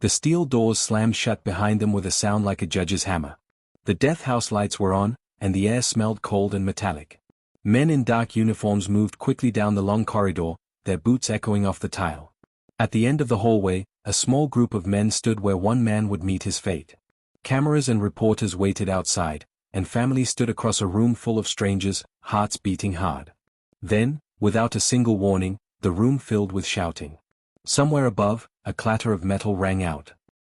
The steel doors slammed shut behind them with a sound like a judge's hammer. The death house lights were on, and the air smelled cold and metallic. Men in dark uniforms moved quickly down the long corridor, their boots echoing off the tile. At the end of the hallway, a small group of men stood where one man would meet his fate. Cameras and reporters waited outside, and families stood across a room full of strangers, hearts beating hard. Then, without a single warning, the room filled with shouting. Somewhere above, a clatter of metal rang out.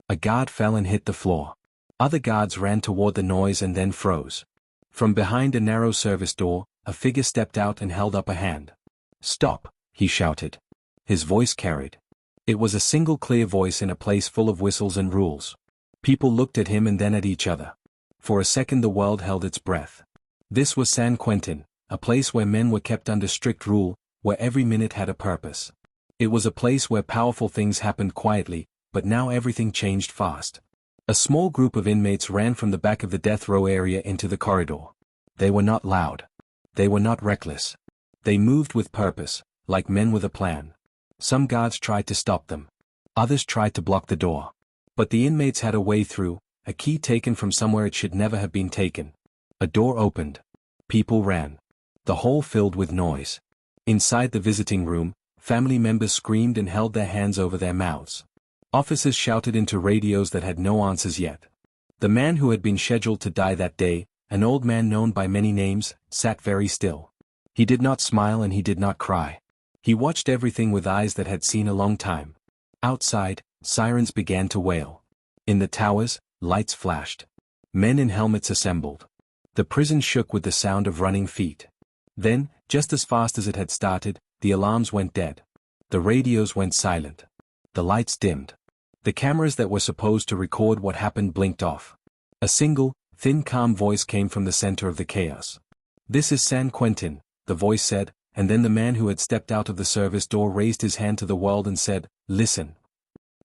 A guard fell and hit the floor. Other guards ran toward the noise and then froze. From behind a narrow service door, a figure stepped out and held up a hand. "Stop," he shouted. His voice carried. It was a single clear voice in a place full of whistles and rules. People looked at him and then at each other. For a second the world held its breath. This was San Quentin, a place where men were kept under strict rule, where every minute had a purpose. It was a place where powerful things happened quietly, but now everything changed fast. A small group of inmates ran from the back of the death row area into the corridor. They were not loud. They were not reckless. They moved with purpose, like men with a plan. Some guards tried to stop them. Others tried to block the door. But the inmates had a way through, a key taken from somewhere it should never have been taken. A door opened. People ran. The hall filled with noise. Inside the visiting room, family members screamed and held their hands over their mouths. Officers shouted into radios that had no answers yet. The man who had been scheduled to die that day, an old man known by many names, sat very still. He did not smile and he did not cry. He watched everything with eyes that had seen a long time. Outside, sirens began to wail. In the towers, lights flashed. Men in helmets assembled. The prison shook with the sound of running feet. Then, just as fast as it had started, the alarms went dead. The radios went silent. The lights dimmed. The cameras that were supposed to record what happened blinked off. A single, thin calm voice came from the center of the chaos. "This is San Quentin," the voice said, and then the man who had stepped out of the service door raised his hand to the world and said, "Listen."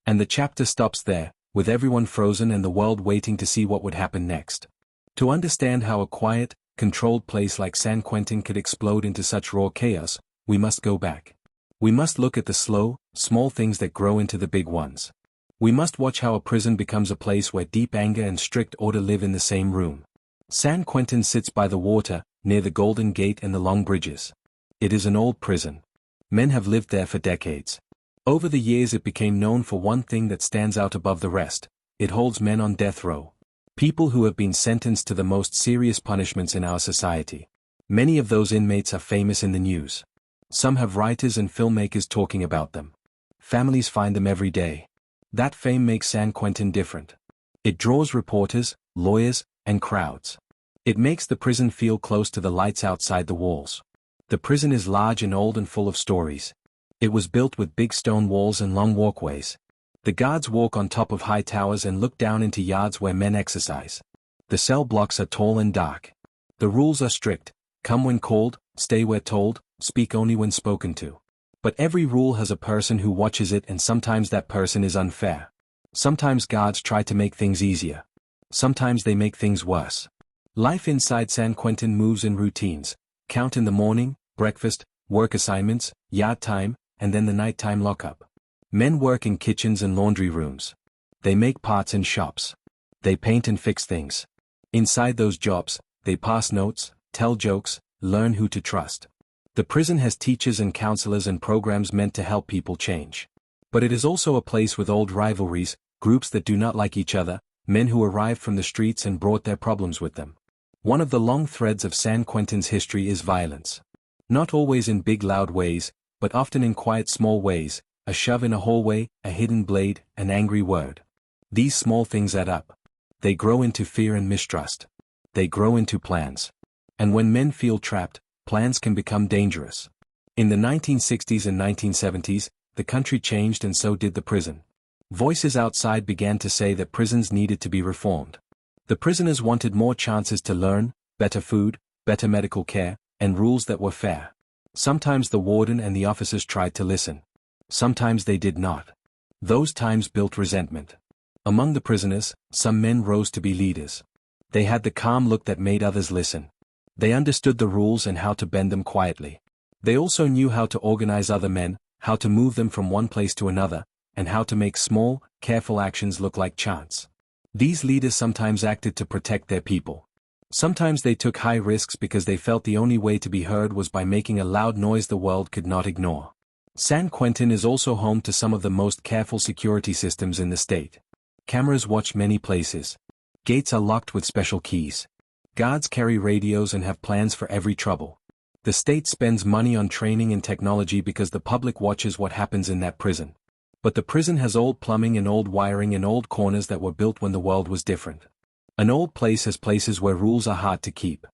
And the chapter stops there, with everyone frozen and the world waiting to see what would happen next. To understand how a quiet, controlled place like San Quentin could explode into such raw chaos, we must go back. We must look at the slow, small things that grow into the big ones. We must watch how a prison becomes a place where deep anger and strict order live in the same room. San Quentin sits by the water, near the Golden Gate and the long bridges. It is an old prison. Men have lived there for decades. Over the years it became known for one thing that stands out above the rest: it holds men on death row. People who have been sentenced to the most serious punishments in our society. Many of those inmates are famous in the news. Some have writers and filmmakers talking about them. Families find them every day. That fame makes San Quentin different. It draws reporters, lawyers, and crowds. It makes the prison feel close to the lights outside the walls. The prison is large and old and full of stories. It was built with big stone walls and long walkways. The guards walk on top of high towers and look down into yards where men exercise. The cell blocks are tall and dark. The rules are strict: come when called, stay where told, speak only when spoken to. But every rule has a person who watches it, and sometimes that person is unfair. Sometimes guards try to make things easier. Sometimes they make things worse. Life inside San Quentin moves in routines: count in the morning, breakfast, work assignments, yard time, and then the nighttime lockup. Men work in kitchens and laundry rooms. They make pots in shops. They paint and fix things. Inside those jobs, they pass notes, tell jokes, learn who to trust. The prison has teachers and counselors and programs meant to help people change. But it is also a place with old rivalries, groups that do not like each other, men who arrived from the streets and brought their problems with them. One of the long threads of San Quentin's history is violence. Not always in big loud ways, but often in quiet small ways: a shove in a hallway, a hidden blade, an angry word. These small things add up. They grow into fear and mistrust. They grow into plans. And when men feel trapped, plans can become dangerous. In the 1960s and 1970s, the country changed and so did the prison. Voices outside began to say that prisons needed to be reformed. The prisoners wanted more chances to learn, better food, better medical care, and rules that were fair. Sometimes the warden and the officers tried to listen. Sometimes they did not. Those times built resentment. Among the prisoners, some men rose to be leaders. They had the calm look that made others listen. They understood the rules and how to bend them quietly. They also knew how to organize other men, how to move them from one place to another, and how to make small, careful actions look like chance. These leaders sometimes acted to protect their people. Sometimes they took high risks because they felt the only way to be heard was by making a loud noise the world could not ignore. San Quentin is also home to some of the most careful security systems in the state. Cameras watch many places. Gates are locked with special keys. Guards carry radios and have plans for every trouble. The state spends money on training and technology because the public watches what happens in that prison. But the prison has old plumbing and old wiring and old corners that were built when the world was different. An old place has places where rules are hard to keep.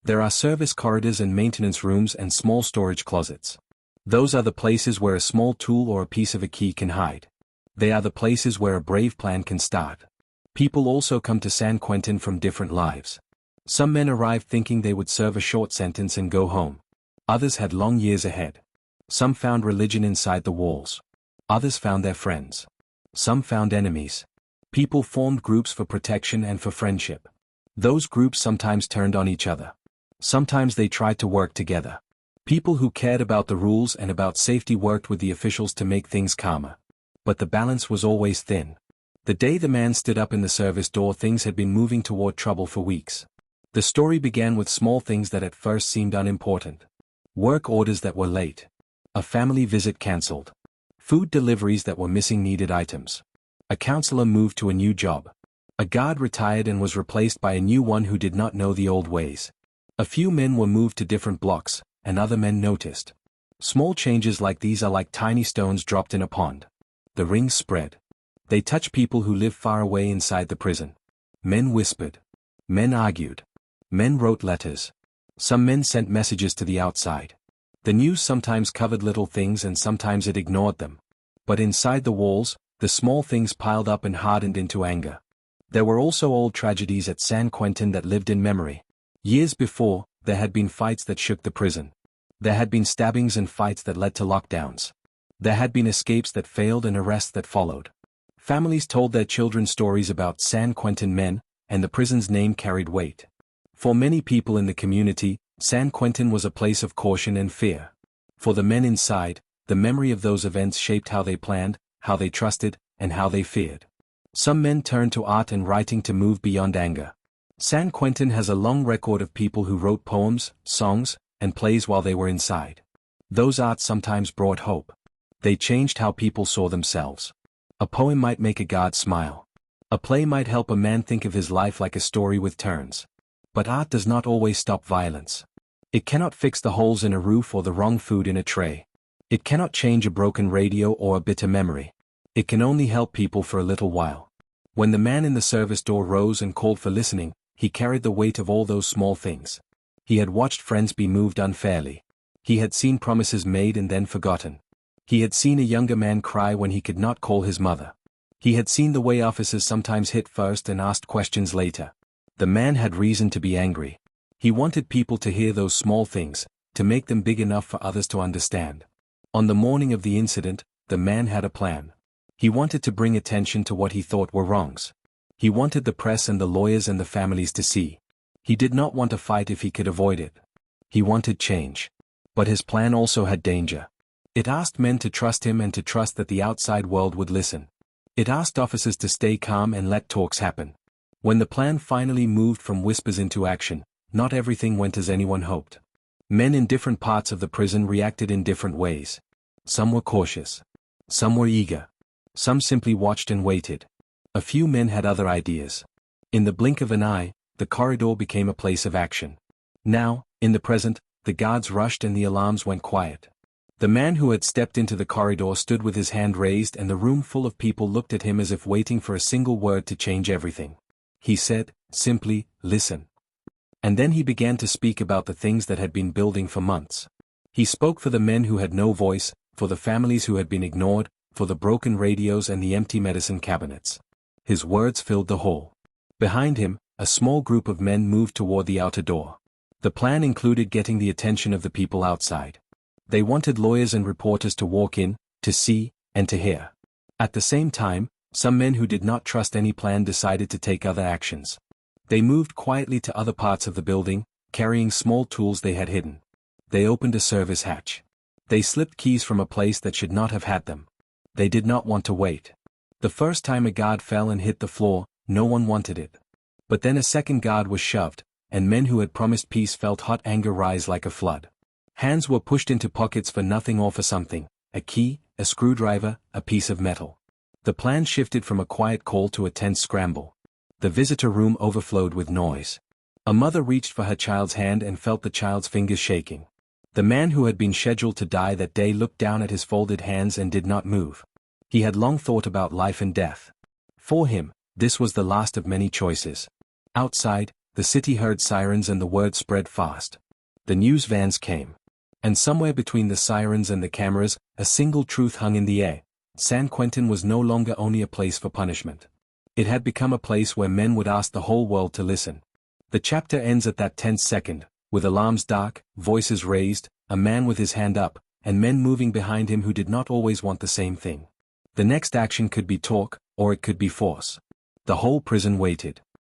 There are service corridors and maintenance rooms and small storage closets. Those are the places where a small tool or a piece of a key can hide. They are the places where a brave plan can start. People also come to San Quentin from different lives. Some men arrived thinking they would serve a short sentence and go home. Others had long years ahead. Some found religion inside the walls. Others found their friends. Some found enemies. People formed groups for protection and for friendship. Those groups sometimes turned on each other. Sometimes they tried to work together. People who cared about the rules and about safety worked with the officials to make things calmer. But the balance was always thin. The day the man stood up in the service door, things had been moving toward trouble for weeks. The story began with small things that at first seemed unimportant. Work orders that were late. A family visit cancelled. Food deliveries that were missing needed items. A counselor moved to a new job. A guard retired and was replaced by a new one who did not know the old ways. A few men were moved to different blocks, and other men noticed. Small changes like these are like tiny stones dropped in a pond. The rings spread. They touch people who live far away inside the prison. Men whispered. Men argued. Men wrote letters. Some men sent messages to the outside. The news sometimes covered little things and sometimes it ignored them. But inside the walls, the small things piled up and hardened into anger. There were also old tragedies at San Quentin that lived in memory. Years before, there had been fights that shook the prison. There had been stabbings and fights that led to lockdowns. There had been escapes that failed and arrests that followed. Families told their children stories about San Quentin men, and the prison's name carried weight. For many people in the community, San Quentin was a place of caution and fear. For the men inside, the memory of those events shaped how they planned, how they trusted, and how they feared. Some men turned to art and writing to move beyond anger. San Quentin has a long record of people who wrote poems, songs, and plays while they were inside. Those arts sometimes brought hope. They changed how people saw themselves. A poem might make a guard smile. A play might help a man think of his life like a story with turns. But art does not always stop violence. It cannot fix the holes in a roof or the wrong food in a tray. It cannot change a broken radio or a bitter memory. It can only help people for a little while. When the man in the service door rose and called for listening, he carried the weight of all those small things. He had watched friends be moved unfairly. He had seen promises made and then forgotten. He had seen a younger man cry when he could not call his mother. He had seen the way officers sometimes hit first and asked questions later. The man had reason to be angry. He wanted people to hear those small things, to make them big enough for others to understand. On the morning of the incident, the man had a plan. He wanted to bring attention to what he thought were wrongs. He wanted the press and the lawyers and the families to see. He did not want a fight if he could avoid it. He wanted change. But his plan also had danger. It asked men to trust him and to trust that the outside world would listen. It asked officers to stay calm and let talks happen. When the plan finally moved from whispers into action, not everything went as anyone hoped. Men in different parts of the prison reacted in different ways. Some were cautious. Some were eager. Some simply watched and waited. A few men had other ideas. In the blink of an eye, the corridor became a place of action. Now, in the present, the guards rushed and the alarms went quiet. The man who had stepped into the corridor stood with his hand raised and the room full of people looked at him as if waiting for a single word to change everything. He said, simply, listen. And then he began to speak about the things that had been building for months. He spoke for the men who had no voice, for the families who had been ignored, for the broken radios and the empty medicine cabinets. His words filled the hall. Behind him, a small group of men moved toward the outer door. The plan included getting the attention of the people outside. They wanted lawyers and reporters to walk in, to see, and to hear. At the same time, some men who did not trust any plan decided to take other actions. They moved quietly to other parts of the building, carrying small tools they had hidden. They opened a service hatch. They slipped keys from a place that should not have had them. They did not want to wait. The first time a guard fell and hit the floor, no one wanted it. But then a second guard was shoved, and men who had promised peace felt hot anger rise like a flood. Hands were pushed into pockets for nothing or for something, a key, a screwdriver, a piece of metal. The plan shifted from a quiet call to a tense scramble. The visitor room overflowed with noise. A mother reached for her child's hand and felt the child's fingers shaking. The man who had been scheduled to die that day looked down at his folded hands and did not move. He had long thought about life and death. For him, this was the last of many choices. Outside, the city heard sirens and the word spread fast. The news vans came. And somewhere between the sirens and the cameras, a single truth hung in the air. San Quentin was no longer only a place for punishment. It had become a place where men would ask the whole world to listen. The chapter ends at that tense second, with alarms dark, voices raised, a man with his hand up, and men moving behind him who did not always want the same thing. The next action could be talk, or it could be force. The whole prison waited.